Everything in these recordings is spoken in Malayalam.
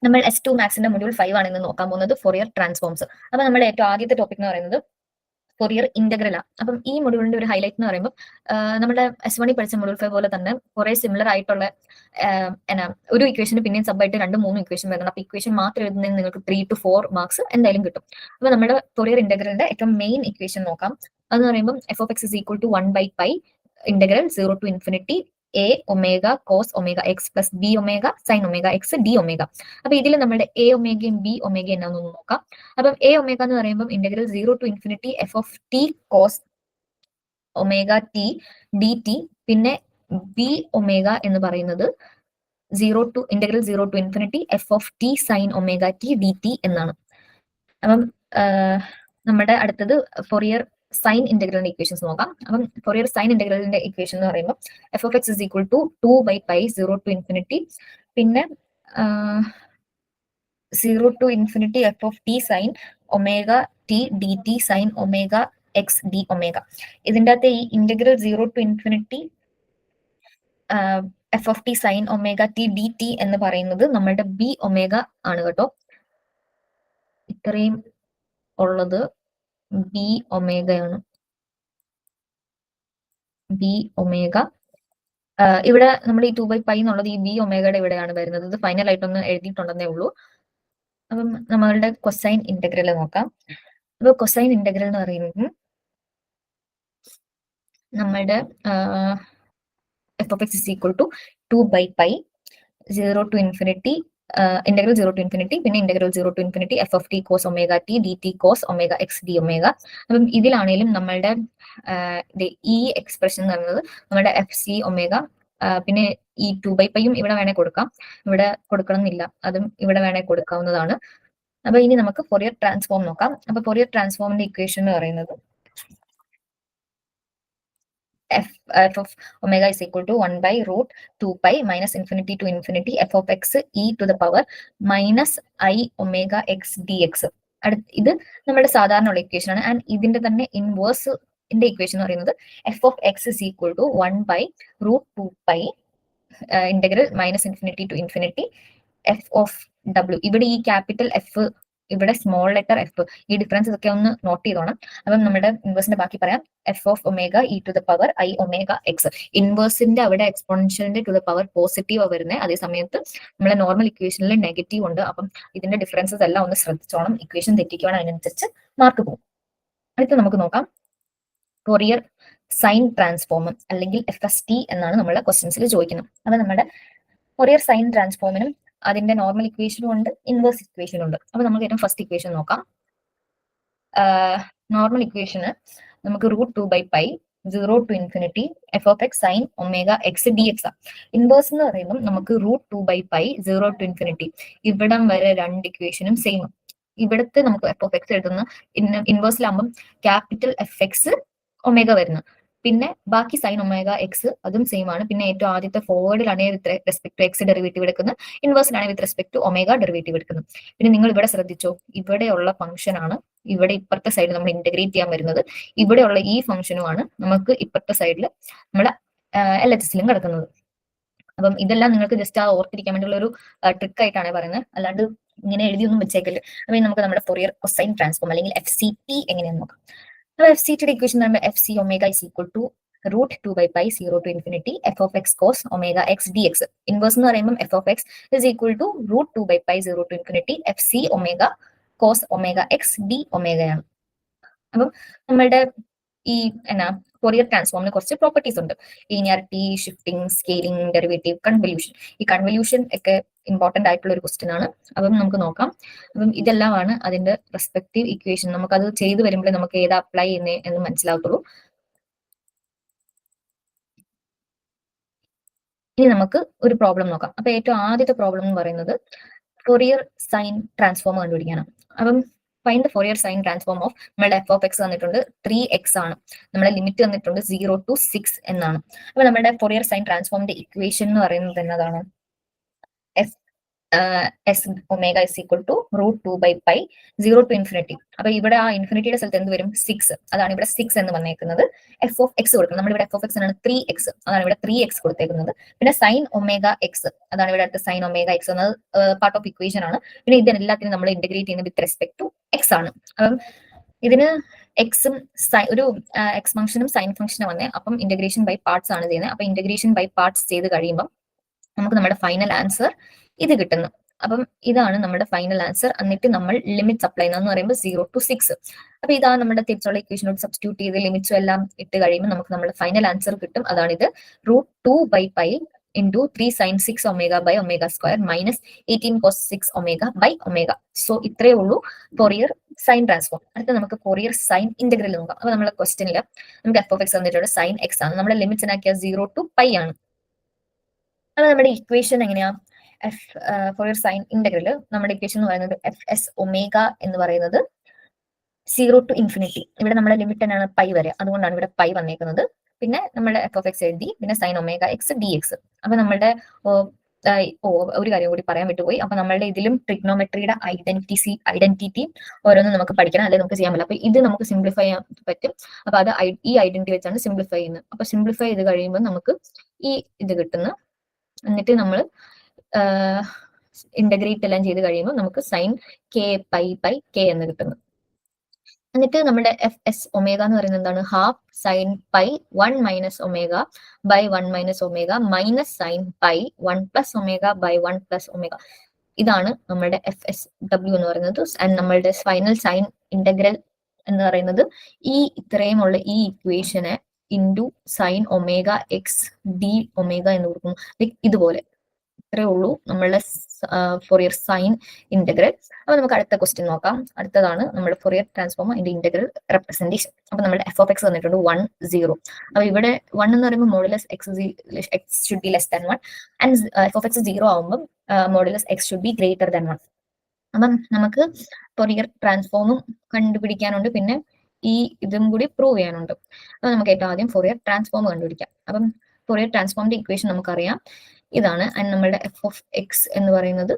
നമ്മൾ S2 മാത്സിന്റെ മൊഡ്യൂൾ 5 ആണ് ഇന്ന് നോക്കാൻ പോകുന്നത് ഫോറിയർ ട്രാൻസ്ഫോംസ്. അപ്പൊ നമ്മുടെ ഏറ്റവും ആദ്യത്തെ ടോപ്പിക് എന്ന് പറയുന്നത് ഫോറിയർ ഇന്റഗ്രൽ ആണ്. അപ്പം ഈ മൊഡ്യൂളിന്റെ ഒരു ഹൈലൈറ്റ് എന്ന് പറയുമ്പോൾ നമ്മുടെ S1 പഠിച്ച മൊഡ്യൂൾ 5 പോലെ തന്നെ കുറെ സിമിലർ ആയിട്ടുള്ള എന്നാ ഒരു ഇക്വേഷന് പിന്നെയും സബായിട്ട് 2-3 ഇക്വേഷൻ വരുന്നത്. അപ്പൊ ഇക്വേഷൻ മാത്രം എഴുതുന്നതിന് നിങ്ങൾക്ക് 3 to 4 മാർക്സ് എന്തായാലും കിട്ടും. അപ്പൊ നമ്മുടെ ഫോറിയർ ഇന്റഗ്രലിന്റെ ഏറ്റവും മെയിൻ ഇക്വേഷൻ നോക്കാം. അതെന്ന് പറയുമ്പോൾ f(x) is equal to 1/π integral 0 to infinity a omega cos omega x plus b omega sine omega X D omega. അപ്പൊ ഇതിൽ നമ്മുടെ എ ഒമേഗയും ബി ഒമേഗയും എന്നാന്ന് നോക്കാം. അപ്പം എ ഒമേഗ എന്ന് പറയുമ്പോൾ integral 0 to infinity F of T cos omega T D T, പിന്നെ ബി ഒമേഗ എന്ന് പറയുന്നത് integral 0 to infinity F of T sine omega T D T എന്നാണ്. അപ്പം നമ്മുടെ അടുത്തത് ഫോറിയർ സൈൻ ഇന്റഗ്രലിന്റെ ഇക്വേഷൻസ് നോക്കാം. അപ്പം ഫോറിയർ സൈൻ ഇന്റഗ്രലിന്റെ ഇക്വേഷൻ എന്ന് പറയുമ്പോൾ f(x) is equal to 2/π 0 to infinity, പിന്നെ 0 to infinity F of T sine omega T D T sine omega X D omega. ഇതിൻ്റെ അകത്ത് ഈ integral 0 to infinity F of T sine omega T D T എന്ന് പറയുന്നത് നമ്മളുടെ ബി ഒമേഗ ആണ് കേട്ടോ. ഇത്രയും ഉള്ളത് ബി ഒമേഗയാണ്. ബി ഒമേഗ ഇവിടെ നമ്മൾ ഈ 2/π എന്നുള്ളത് ഈ ബി ഒമേഗയുടെ ഇവിടെയാണ് വരുന്നത്. ഇത് ഫൈനൽ ആയിട്ടൊന്ന് എഴുതിയിട്ടുണ്ടെന്നേ ഉള്ളൂ. അപ്പം നമ്മളുടെ കൊസൈൻ ഇന്റഗ്രൽ നോക്കാം. അപ്പൊ കൊസൈൻ ഇന്റഗ്രൽ എന്ന് പറയുന്നത് നമ്മളുടെ f(x) is equal to 2/π 0 to infinity integral 0 to infinity, പിന്നെ integral 0 to infinity F of T cos omega T D T cos omega X D omega. അപ്പം ഇതിലാണെങ്കിലും നമ്മളുടെ ഈ എക്സ്പ്രഷൻ എന്ന് പറയുന്നത് നമ്മുടെ എഫ് സി ഒമേഗ, പിന്നെ ഈ 2/πയും ഇവിടെ വേണേ കൊടുക്കാം, ഇവിടെ കൊടുക്കണം എന്നില്ല, അതും ഇവിടെ വേണേ കൊടുക്കാവുന്നതാണ്. അപ്പൊ ഇനി നമുക്ക് ഫോറിയർ ട്രാൻസ്ഫോം നോക്കാം. അപ്പൊ ഫോറിയർ ട്രാൻസ്ഫോമിന്റെ ഇക്വേഷൻ എന്ന് പറയുന്നത് f of omega is equal to 1/√2π minus infinity to infinity f of x e to the power minus I omega x dx. ഇത് നമ്മുടെ സാധാരണ ഉള്ള ഇക്വേഷൻ ആണ്. ആൻഡ് ഇതിന്റെ തന്നെ ഇൻവേഴ്സ് ഇക്വേഷൻ എന്ന് പറയുന്നത് f of X is equal to 1/√2π integral minus infinity to infinity f of ഡബ്ല്യു. ഇവിടെ ഈ ക്യാപിറ്റൽ എഫ്, ഇവിടെ സ്മോൾ ലെറ്റർ എഫ്, ഈ ഡിഫറൻസ് ഒക്കെ ഒന്ന് നോട്ട് ചെയ്തോണം. അപ്പം നമ്മുടെ ഇൻവേഴ്സിന്റെ ബാക്കി പറയാം. F of omega e to the power i omega x. ഇൻവേഴ്സിന്റെ അവിടെ എക്സ്പോണൻഷ്യലിന്റെ ടു ദ പവർ പോസിറ്റീവ് വരുന്നത്, അതേ സമയത്ത് നമ്മുടെ നോർമൽ ഇക്വേഷനിൽ നെഗറ്റീവ് ഉണ്ട്. അപ്പം ഇതിന്റെ ഡിഫറൻസസ് എല്ലാം ഒന്ന് ശ്രദ്ധിച്ചോണം. ഇക്വേഷൻ തെറ്റിക്കുവാണ്, അതിനനുസരിച്ച് മാർക്ക് പോകും. അടുത്ത് നമുക്ക് നോക്കാം ഫോറിയർ സൈൻ ട്രാൻസ്ഫോം അല്ലെങ്കിൽ FST എന്നാണ് നമ്മുടെ ക്വസ്റ്റ്യൻസിൽ ചോദിക്കുന്നത്. അപ്പൊ നമ്മുടെ ഫോറിയർ സൈൻ ട്രാൻസ്ഫോമിനും അതിന്റെ നോർമൽ ഇക്വേഷനും ഉണ്ട്, ഇൻവേഴ്സ് ഇക്വേഷനും ഉണ്ട്. അപ്പൊ നമുക്ക് ഏറ്റവും ഫസ്റ്റ് ഇക്വേഷൻ നോക്കാം. നോർമൽ ഇക്വേഷന് നമുക്ക് √2/π 0 to infinity F of X sine omega X D x. Inverse എന്ന് പറയുമ്പോൾ നമുക്ക് √2/π 0 to infinity, ഇവിടം വരെ രണ്ട് ഇക്വേഷനും സെയിം. ഇവിടുത്തെ നമുക്ക് എഫ് ഓഫ് എക്സ് എഴുതുന്ന ഇൻവേഴ്സിലാകുമ്പോൾ ക്യാപിറ്റൽ എഫ് എക്സ് ഒമേഗ വരുന്നു, പിന്നെ ബാക്കി സൈൻ ഒമേഗ എക്സ് അതും സെയിം ആണ്. പിന്നെ ഏറ്റവും ആദ്യത്തെ ഫോർവേഡിലാണ് with respect to x derivative എടുക്കുന്നത്, ഇൻവേഴ്സിലാണ് with respect to omega derivative എടുക്കുന്നത്. പിന്നെ നിങ്ങൾ ഇവിടെ ശ്രദ്ധിച്ചോ, ഇവിടെയുള്ള ഫംഗ്ഷൻ ആണ് ഇവിടെ ഇപ്പുറത്തെ സൈഡിൽ നമ്മൾ ഇന്റഗ്രേറ്റ് ചെയ്യാൻ വരുന്നത്. ഇവിടെയുള്ള ഈ ഫംഗ്ഷനുമാണ് നമുക്ക് ഇപ്പുറത്തെ സൈഡിൽ നമ്മുടെ LHSലും കിടക്കുന്നത്. അപ്പം ഇതെല്ലാം നിങ്ങൾക്ക് ജസ്റ്റ് ആ ഓർത്തിരിക്കാൻ വേണ്ടിയുള്ള ഒരു ട്രിക്ക് ആയിട്ടാണ് പറയുന്നത്, അല്ലാണ്ട് ഇങ്ങനെ എഴുതിയൊന്നും വെച്ചേക്കല്. അപ്പം നമുക്ക് നമ്മുടെ ഫോറിയർ കൊസൈൻ ട്രാൻസ്ഫോം അല്ലെങ്കിൽ FCT എങ്ങനെയാന്ന് നോക്കാം. FCTയുടെ ഇക്വേഷൻ പറയുമ്പോൾ f c omega is equal to √2/π 0 to infinity F of x cos omega X D x. Inverse എന്ന് പറയുമ്പോൾ F of X is equal to √2/π 0 to infinity f c omega cos omega X d ഒമേഗയാണ്. അപ്പം നമ്മളുടെ ഈ ഫോറിയർ ട്രാൻസ്ഫോമിന് കുറച്ച് പ്രോപ്പർട്ടീസ് ഉണ്ട്. Linearity, shifting, scaling, derivative, convolution. ഈ കൺവല്യൂഷൻ ഒക്കെ ഇമ്പോർട്ടന്റ് ആയിട്ടുള്ള ഒരു ക്വസ്റ്റ്യൻ ആണ്. അപ്പം നമുക്ക് നോക്കാം. അപ്പം ഇതെല്ലാമാണ് അതിന്റെ റെസ്പെക്റ്റീവ് ഇക്വേഷൻ. നമുക്കത് ചെയ്തു വരുമ്പോഴേ നമുക്ക് ഏതാ അപ്ലൈ ചെയ്യുന്നത് എന്ന് മനസ്സിലാവത്തുള്ളൂ. ഇനി നമുക്ക് ഒരു പ്രോബ്ലം നോക്കാം. അപ്പൊ ഏറ്റവും ആദ്യത്തെ പ്രോബ്ലം എന്ന് പറയുന്നത് ഫോറിയർ സൈൻ ട്രാൻസ്ഫോം കണ്ടുപിടിക്കാനാണ്. അപ്പം find the Fourier sine transform of നമ്മുടെ എഫ് ഓഫ് എക്സ് തന്നിട്ടുണ്ട് 3x ആണ്, നമ്മുടെ ലിമിറ്റ് തന്നിട്ടുണ്ട് 0 to 6 എന്നാണ്. അപ്പൊ നമ്മുടെ ഫോറിയർ സൈൻ ട്രാൻസ്ഫോമിന്റെ ഇക്വേഷൻ എന്ന് പറയുന്നത് എന്നതാണ് s omega is equal to root 2/π 0 to infinity. അപ്പൊ ഇവിടെ ആ ഇൻഫിനിറ്റിയുടെ സ്ഥലത്ത് എന്ത് വരും? 6. അതാണ് ഇവിടെ 6 എന്ന് വന്നേക്കുന്നത്. എഫ് ഓഫ് എക്സ് കൊടുക്കണം. നമ്മളിവിടെ എഫ് ഓഫ് എക്സ് ആണ് 3x, അതാണ് ഇവിടെ 3x കൊടുത്തേക്കുന്നത്. പിന്നെ സൈൻ ഒമേഗ എക്സ്, അതാണ് ഇവിടെ അടുത്ത സൈൻ ഒമേഗ എക്സ് എന്നത് പാർട്ട് ഓഫ് ഇക്വേഷൻ ആണ്. പിന്നെ ഇതെല്ലാത്തിനും നമ്മൾ ഇന്റഗ്രേറ്റ് ചെയ്യുന്നത് വിത്ത് റെസ്പെക്ട് ടു എക്സ് ആണ്. അപ്പം ഇതിന് എക്സും ഒരു എക്സ് ഫംഗ്ഷനും സൈൻ ഫംഗ്ഷനും വന്നേ. അപ്പം ഇന്റഗ്രേഷൻ ബൈ പാർട്സ് ആണ് ചെയ്യുന്നത്. അപ്പൊ ഇന്റഗ്രേഷൻ ബൈ പാർട്സ് ചെയ്ത് കഴിയുമ്പോൾ നമുക്ക് നമ്മുടെ ഫൈനൽ ആൻസർ ഇത് കിട്ടുന്നു. അപ്പം ഇതാണ് നമ്മുടെ ഫൈനൽ ആൻസർ. എന്നിട്ട് നമ്മൾ ലിമിറ്റ്സ് അപ്ലൈ ചെയ്യുന്നതെന്ന് പറയുമ്പോൾ 0 to 6. അപ്പൊ ഇതാണ് നമ്മുടെ തിരിച്ചുള്ള ഇക്വേഷനോട് സബ്സ്റ്റിറ്റ്യൂട്ട് ചെയ്ത് ലിമിറ്റ്സും എല്ലാം ഇട്ട് കഴിയുമ്പോൾ നമുക്ക് നമ്മുടെ ഫൈനൽ ആൻസർ കിട്ടും. അതാണിത്. Root 2/π into 3 sin 6 omega by omega square minus 18 cos 6 omega by omega. So ഇത്രയേ ഉള്ളൂ ഫോറിയർ സൈൻ ട്രാൻസ്ഫോം. അടുത്ത നമുക്ക് ഫോറിയർ സൈൻ ഇന്റഗ്രൽ നോക്കാം. അപ്പൊ നമ്മുടെ ക്വസ്റ്റനിൽ നമുക്ക് എഫ് ഓഫ് എക്സ് തന്നിട്ടുണ്ട്, സൈൻ എക്സ് ആണ്. നമ്മുടെ ലിമിറ്റ്സിനാക്കിയ 0 to π ആണ്. അപ്പൊ നമ്മുടെ ഇക്വേഷൻ എങ്ങനെയാ? എഫ് ഫോറിയർ സൈൻ ഇന്റഗ്രൽ നമ്മുടെ ഇക്വേഷൻ എന്ന് പറയുന്നത് എഫ് എസ് ഒമേഗ എന്ന് പറയുന്നത് 0 to ഇൻഫിനിറ്റി. ഇവിടെ നമ്മുടെ ലിമിറ്റ് തന്നെയാണ് പൈ വരെ, അതുകൊണ്ടാണ് ഇവിടെ പൈ വന്നേക്കുന്നത്. പിന്നെ നമ്മുടെ എഫ് ഓഫ് എക്സ് എഴുതി, പിന്നെ sign omega X D x. അപ്പൊ നമ്മുടെ ഒരു കാര്യം കൂടി പറയാൻ വിട്ടുപോയി. അപ്പൊ നമ്മളുടെ ഇതിലും ട്രിഗ്നോമെട്രിയുടെ ഐഡന്റിറ്റി ഓരോന്നും നമുക്ക് പഠിക്കണം, അല്ലെങ്കിൽ നമുക്ക് ചെയ്യാൻ പറ്റില്ല. അപ്പൊ ഇത് നമുക്ക് സിംപ്ലിഫൈ ചെയ്യാൻ പറ്റും. അപ്പൊ അത് ഈ ഐഡന്റിറ്റി വെച്ചാണ് സിംപ്ലിഫൈ ചെയ്യുന്നത്. അപ്പൊ സിംപ്ലിഫൈ ചെയ്ത് കഴിയുമ്പോൾ നമുക്ക് ഈ ഇത് കിട്ടുന്നു. എന്നിട്ട് നമ്മൾ ഇന്റഗ്രേറ്റ് എല്ലാം ചെയ്ത് കഴിയുമ്പോൾ നമുക്ക് sine K pi by K എന്ന് കിട്ടുന്നു. എന്നിട്ട് നമ്മുടെ എഫ് എസ് ഒമേഗ എന്ന് പറയുന്നത് എന്താണ്? Half sine pi 1 minus omega by 1 minus omega minus sine pi 1 plus omega by 1 plus omega. ഇതാണ് നമ്മുടെ എഫ് എസ് ഡബ്ല്യു എന്ന് പറയുന്നത്. ആൻഡ് നമ്മളുടെ ഫൈനൽ സൈൻ ഇന്റഗ്രൽ എന്ന് പറയുന്നത് ഈ ഇത്രയുമുള്ള ഈ ഇക്വേഷനെ into sine omega X D omega എന്ന് കൊടുക്കുന്നു. ലൈക്ക് ഇതുപോലെ. ഇത്രയേ ഉള്ളൂ നമ്മളുടെ ഫോറിയർ സൈൻ ഇന്റഗ്രൽ. അപ്പൊ നമുക്ക് അടുത്ത ക്വസ്റ്റ്യൻ നോക്കാം. അടുത്തതാണ് നമ്മുടെ ഫോറിയർ ട്രാൻസ്ഫോം അതിന്റെ ഇന്റഗ്രൽ റെപ്രസെന്റേഷൻ. അപ്പൊ നമ്മുടെ എഫ് ഓഫ് എക്സ് വന്നിട്ടുണ്ട് 1 0. അപ്പൊ ഇവിടെ 1 എന്ന് പറയുമ്പോൾ modulus X should be less than 1 and F of X 0 ആവുമ്പോൾ modulus X should be greater than 1. അപ്പം നമുക്ക് ഫോറിയർ ട്രാൻസ്ഫോമും കണ്ടുപിടിക്കാനുണ്ട്, പിന്നെ ഈ ഇതും കൂടി പ്രൂവ് ചെയ്യാനുണ്ട്. അപ്പൊ നമുക്ക് ഏറ്റവും ആദ്യം ഫോറിയർ ട്രാൻസ്ഫോം കണ്ടുപിടിക്കാം. അപ്പം ഫോറിയർ ട്രാൻസ്ഫോമിന്റെ ഇക്വേഷൻ നമുക്കറിയാം, ഇതാണ്. ആൻഡ് നമ്മുടെ എഫ് ഓഫ് എക്സ് എന്ന് പറയുന്നത്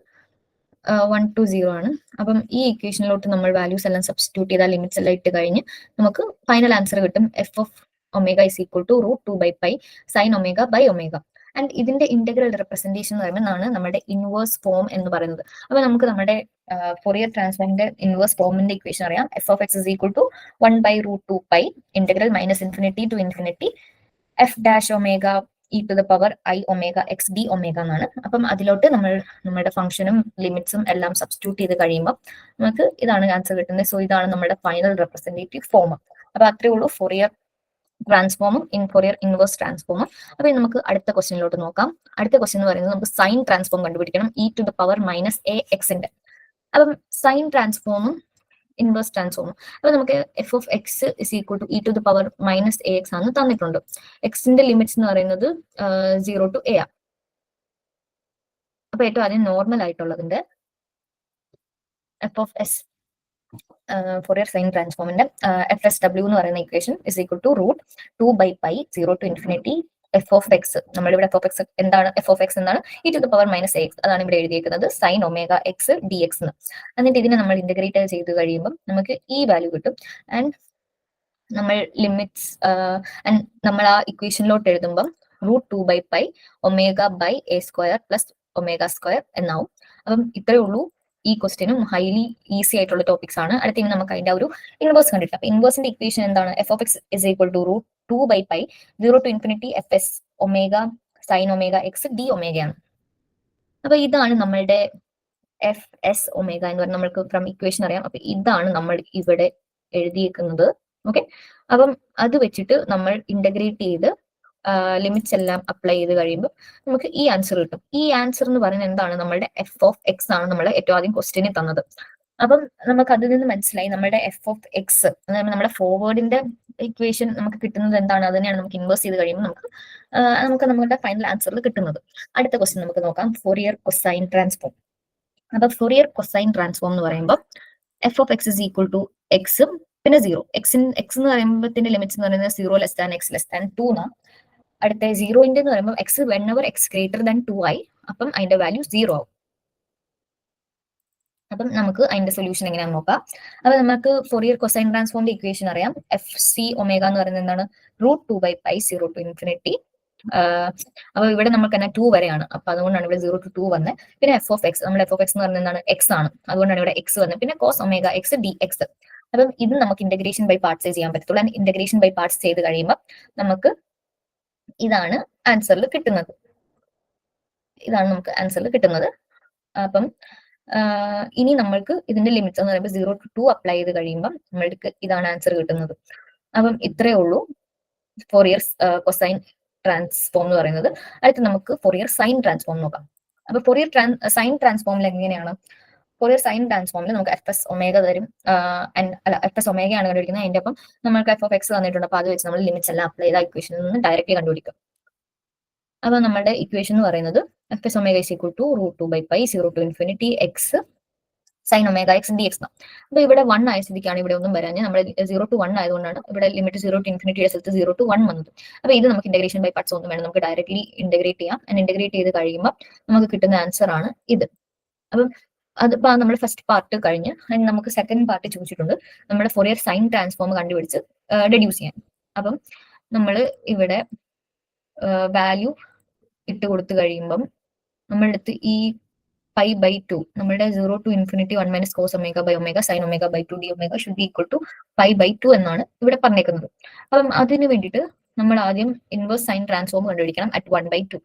1 to 0 ആണ്. അപ്പം ഈ ഇക്വേഷനിലോട്ട് നമ്മൾ വാല്യൂസ് എല്ലാം സബ്സ്റ്റിറ്റ്യൂട്ട് ചെയ്താൽ ലിമിറ്റ്സ് എല്ലാം ഇട്ട് കഴിഞ്ഞ് നമുക്ക് ഫൈനൽ ആൻസർ കിട്ടും. F of omega is equal to root 2/π sine omega by omega. And ഇതിന്റെ ഇന്റഗ്രൽ റെപ്രസെന്റേഷൻ എന്ന് പറയുന്നതാണ് നമ്മുടെ ഇൻവേഴ്സ് ഫോം എന്ന് പറയുന്നത്. അപ്പൊ നമുക്ക് നമ്മുടെ ഫോറിയർ ട്രാൻസ്ഫോമിന്റെ ഇൻവേഴ്സ് ഫോമിന്റെ ഇക്വേഷൻ അറിയാം. F of X is equal to 1/√2π integral minus infinity to infinity f dash omega e to the power i omega X D omega എന്നാണ്. അപ്പം അതിലോട്ട് നമ്മുടെ ഫംഗ്ഷനും ലിമിറ്റ്സും എല്ലാം സബ്സ്റ്റിറ്റ്യൂട്ട് ചെയ്ത് കഴിയുമ്പോൾ നമുക്ക് ഇതാണ് ആൻസർ കിട്ടുന്നത്. സോ ഇതാണ് നമ്മുടെ ഫൈനൽ റെപ്രസെന്റേറ്റീവ് ഫോം. അപ്പൊ അത്രേ ഉള്ളൂ ഫോറിയർ ട്രാൻസ്ഫോമും ഫോറിയർ ഇൻവേഴ്സ് ട്രാൻസ്ഫോമും. അപ്പൊ നമുക്ക് അടുത്ത ക്വസ്റ്റ്യനിലോട്ട് നോക്കാം. അടുത്ത ക്വസ്റ്റ്യൻ എന്ന് പറയുന്നത് നമുക്ക് സൈൻ ട്രാൻസ്ഫോം കണ്ടുപിടിക്കണം E to the power minus A എക്സിന്റെ. അപ്പം സൈൻ ട്രാൻസ്ഫോമും ഇൻവേഴ്സ് ട്രാൻസ്ഫോമും. അപ്പൊ നമുക്ക് F of X is equal to E to the power minus A X ആണ് തന്നിട്ടുണ്ട്. എക്സിന്റെ ലിമിറ്റ്സ് എന്ന് പറയുന്നത് 0 to a. അപ്പൊ ഏറ്റവും ആദ്യം നോർമൽ ആയിട്ടുള്ളതിന്റെ f of s Fourier sine ട്രാൻസ്ഫോമിന്റെ എഫ് എസ് ഡബ്ല്യു എന്ന് പറയുന്ന equation is equal to root 2/π 0 to infinity f of x. നമ്മളിവിടെ എഫ് ഓഫ് എക്സ് എന്താണ്? എഫ് ഓഫ് എക്സ് എന്താണ്? E to the power minus x. അതാണ് ഇവിടെ എഴുതിയിരിക്കുന്നത് sine omega X D x എന്ന്. എന്നിട്ട് ഇതിനെ നമ്മൾ ഇന്റഗ്രേറ്റ് ചെയ്ത് കഴിയുമ്പോൾ നമുക്ക് ഈ വാല്യൂ കിട്ടും. ആൻഡ് നമ്മൾ ലിമിറ്റ്സ് ആൻഡ് നമ്മൾ ആ ഇക്വേഷനിലോട്ട് എഴുതുമ്പോൾ root 2/π omega by a square plus omega square എന്നാവും. അപ്പം ഇത്രയേ ഉള്ളൂ. ഈ ക്വസ്റ്റ്യനും ഹൈലി ഈസി ആയിട്ടുള്ള ടോപ്പിക്സ് ആണ്. അടുത്ത ഇനി നമുക്ക് അതിന്റെ ഒരു ഇൻവേഴ്സ് കണ്ടിട്ട്. അപ്പൊ ഇൻവേഴ്സിന്റെ ഇക്വേഷൻ എന്താണ്? F of X is equal to root 2/π 0 to infinity f s omega sine omega X d ഒമേഗയാണ്. അപ്പൊ ഇതാണ് നമ്മളുടെ എഫ് എസ് ഒമേഗ എന്ന് പറഞ്ഞാൽ നമ്മൾക്ക് ഫ്രം ഇക്വേഷൻ അറിയാം. അപ്പൊ ഇതാണ് നമ്മൾ ഇവിടെ എഴുതിയേക്കുന്നത്. ഓക്കെ, അപ്പം അത് വെച്ചിട്ട് നമ്മൾ ഇന്റഗ്രേറ്റ് ചെയ്ത് ലിമിറ്റ്സ് എല്ലാം അപ്ലൈ ചെയ്ത് കഴിയുമ്പോൾ നമുക്ക് ഈ ആൻസർ കിട്ടും. ഈ ആൻസർ എന്ന് പറയുന്നത് എന്താണ്? നമ്മുടെ എഫ് ഓഫ് എക്സ് ആണ് നമ്മൾ ഏറ്റവും ആദ്യം ക്വസ്റ്റ്യനിൽ തന്നത്. അപ്പം നമുക്ക് അതിൽ നിന്ന് മനസ്സിലായി നമ്മുടെ എഫ് ഓഫ് എക്സ് നമ്മുടെ ഫോർവേഡിന്റെ ഇക്വേഷൻ നമുക്ക് കിട്ടുന്നത് എന്താണ്? അത് തന്നെയാണ് നമുക്ക് ഇൻവേഴ്സ് ചെയ്ത് കഴിയുമ്പോൾ നമുക്ക് നമ്മുടെ ഫൈനൽ ആൻസറിൽ കിട്ടുന്നത്. അടുത്ത ക്വസ്റ്റ്യൻ നമുക്ക് നോക്കാം, ഫോറിയർ കൊസൈൻ ട്രാൻസ്ഫോം. അപ്പൊ ഫോറിയർ കൊസൈൻ ട്രാൻസ്ഫോം എന്ന് പറയുമ്പോൾ F of X is equal to എക്സും പിന്നെ 0. എക്സ് എന്ന് പറയുമ്പോഴത്തിന്റെ ലിമിറ്റ്സ് എന്ന് പറയുന്നത് 0 less than X less than 2 എന്നാണ്. അടുത്ത 0 എന്ന് പറയുമ്പോൾ X when ever X greater than 2 ആയി, അപ്പം അതിന്റെ വാല്യൂ 0 ആവും. അപ്പം നമുക്ക് അതിന്റെ സൊല്യൂഷൻ എങ്ങനെയാണെന്ന് നോക്കാം. അപ്പൊ നമുക്ക് ഫോറിയർ കൊസൈൻ ട്രാൻസ്ഫോമിന്റെ ഇക്വേഷൻ അറിയാം. എഫ് സി ഒമേഗ എന്ന് പറയുന്നത് എന്താണ്? √2/π0 to ∞. അപ്പൊ ഇവിടെ നമുക്ക് തന്നെ 2 വരെയാണ്. അപ്പൊ അതുകൊണ്ടാണ് ഇവിടെ 0 to 2 വന്നത്. പിന്നെ എഫ് ഓഫ് എക്സ്, നമ്മുടെ എഫ് ഓഫ് എക്സ് എന്ന് പറയുന്നത് എന്താണ്? എക്സ് ആണ്. അതുകൊണ്ടാണ് ഇവിടെ എക്സ് വന്നത്. പിന്നെ cos omega X D X. അപ്പം ഇത് നമുക്ക് ഇന്റഗ്രേഷൻ ബൈ പാർട്സ് ചെയ്യാൻ പറ്റത്തുള്ളൂ. ആൻഡ് ഇന്റഗ്രേഷൻ ബൈ പാർട്സ് ചെയ്ത് കഴിയുമ്പോൾ നമുക്ക് ഇതാണ് ആൻസറിൽ കിട്ടുന്നത്. ഇതാണ് നമുക്ക് ആൻസറിൽ കിട്ടുന്നത്. അപ്പം ഇനി നമ്മൾക്ക് ഇതിന്റെ ലിമിറ്റ്സ് എന്ന് പറയുമ്പോൾ 0 to 2 അപ്ലൈ ചെയ്ത് കഴിയുമ്പോൾ നമ്മൾക്ക് ഇതാണ് ആൻസർ കിട്ടുന്നത്. അപ്പം ഇത്രയേ ഉള്ളൂ ഫോറിയർ കൊസൈൻ ട്രാൻസ്ഫോം എന്ന് പറയുന്നത്. അടുത്ത് നമുക്ക് ഫോറിയർ സൈൻ ട്രാൻസ്ഫോം നോക്കാം. അപ്പൊ ഫോറിയർ സൈൻ ട്രാൻസ്ഫോമിൽ എങ്ങനെയാണ്? ഫോറിയർ സൈൻ ട്രാൻസ്ഫോമിൽ നമുക്ക് എഫ് എസ് ഒമേഗ തരും. അല്ല, എഫ് എസ് ഒമേഗയാണ് കണ്ടുപിടിക്കുന്നത്. അതിന്റെ അപ്പം നമ്മൾക്ക് എഫ് ഓഫ് എക്സ് തന്നിട്ടുണ്ട്. അപ്പൊ അത് വെച്ച് നമ്മൾ ലിമിറ്റ്സ് എല്ലാം അപ്ലൈ ചെയ്ത ഇക്വേഷനിൽ നിന്ന് ഡയറക്റ്റ്ലി കണ്ടുപിടിക്കും. അപ്പൊ നമ്മുടെ ഇക്വേഷൻ എന്ന് പറയുന്നത് f s omega is equal to √2/π0 to ∞ x sine omega X D x. അപ്പൊ ഇവിടെ 1 ആയ സ്ഥിതിക്കാണ് ഇവിടെ ഒന്നും വരാൻ. നമ്മുടെ 0 to 1 ആയതുകൊണ്ടാണ് ഇവിടെ ലിമിറ്റ് 0 to ∞ സ്ഥലത്ത് 0 to 1 വന്നത്. അപ്പൊ ഇത് നമുക്ക് ഇന്റഗ്രേഷൻ ബൈ പാർട്സ് ഒന്നും വേണം, നമുക്ക് ഡയറക്റ്റ്ലി ഇന്റഗ്രേറ്റ് ചെയ്യാം. ഇന്റഗ്രേറ്റ് ചെയ്ത് കഴിയുമ്പോൾ നമുക്ക് കിട്ടുന്ന ആൻസർ ആണ് ഇത്. അപ്പം അതിപ്പോ നമ്മൾ ഫസ്റ്റ് പാർട്ട് കഴിഞ്ഞ് നമുക്ക് സെക്കൻഡ് പാർട്ട് ചോദിച്ചിട്ടുണ്ട് നമ്മുടെ ഫോറിയർ സൈൻ ട്രാൻസ്ഫോം കണ്ടുപിടിച്ച് ഡെഡ്യൂസ് ചെയ്യാൻ. അപ്പം നമ്മൾ ഇവിടെ വാല്യൂ ഇട്ട് കൊടുത്തു കഴിയുമ്പം നമ്മളുടെ അടുത്ത് ഈ π/2 നമ്മുടെ 0 to ∞ 1 - cos ω/ω sin ω/2 d ω should be equal to π/2 എന്നാണ് ഇവിടെ പറഞ്ഞേക്കുന്നത്. അപ്പം അതിന് വേണ്ടിയിട്ട് നമ്മൾ ആദ്യം ഇൻവേഴ്സ് സൈൻ ട്രാൻസ്ഫോം കണ്ടുപിടിക്കണം at 1/2.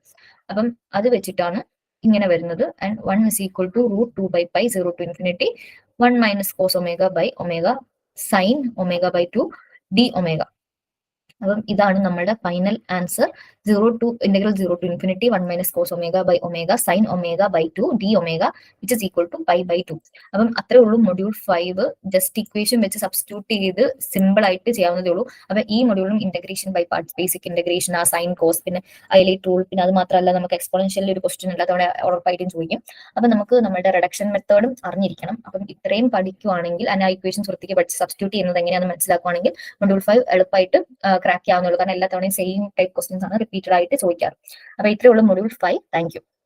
അപ്പം അത് വെച്ചിട്ടാണ് ഇങ്ങനെ വരുന്നത്. And 1 is equal to √2/π0 to ∞ 1 - cos ω/ω sin ω/2 d ω. അപ്പം ഇതാണ് നമ്മുടെ final answer. 0 to ∞ 1 - cos ω/ω sin ω/2 d ω which is equal to π/2. അപ്പം അത്രേ ഉള്ളൂ മൊഡ്യൂൾ 5. ജസ്റ്റ് ഇക്വേഷൻ വെച്ച് സബ്സ്റ്റിറ്റ്യൂട്ട് ചെയ്ത് സിമ്പിൾ ആയിട്ട് ചെയ്യാവുന്നതേ ഉള്ളൂ. അപ്പൊ ഈ മൊഡ്യൂളും integration by parts, basic integration, ആ സൈൻ കോസ്, പിന്നെ ഹൈലൈറ്റ് റൂൾ, പിന്നെ അത് മാത്രമല്ല നമുക്ക് എക്സ്പോണൻഷ്യലിൽ ഒരു ക്വസ്റ്റ്യൻ ഉണ്ട്, അതോടെ ഉറപ്പായിട്ടും ചോദിക്കും. അപ്പൊ നമുക്ക് നമ്മുടെ റിഡക്ഷൻ മെത്തേഡും അറിഞ്ഞിരിക്കണം. അപ്പം ഇത്രയും പഠിക്കുവാണെങ്കിൽ ആ ഇക്വേഷൻസ് വൃത്തിക്ക് പഠിച്ച് സബ്സ്റ്റിറ്റ്യൂട്ട് ചെയ്യുന്നത് എങ്ങനെയാണെന്ന് മനസ്സിലാക്കുവാണെങ്കിൽ മൊഡ്യൂൾ 5 എളുപ്പമായിട്ട് ക്രാക്ക് ചെയ്യാവുന്നുള്ളൂ. കാരണം എല്ലാ തവണയും സെയിം ടൈപ്പ് ക്വസ്റ്റ്യൻസ് ആണ് റിപ്പീറ്റഡ് ആയിട്ട് ചോദിക്കാറ്. അപ്പൊ ഇത്രയേ ഉള്ളൂ മൊഡ്യൂൾ 5. Thank you.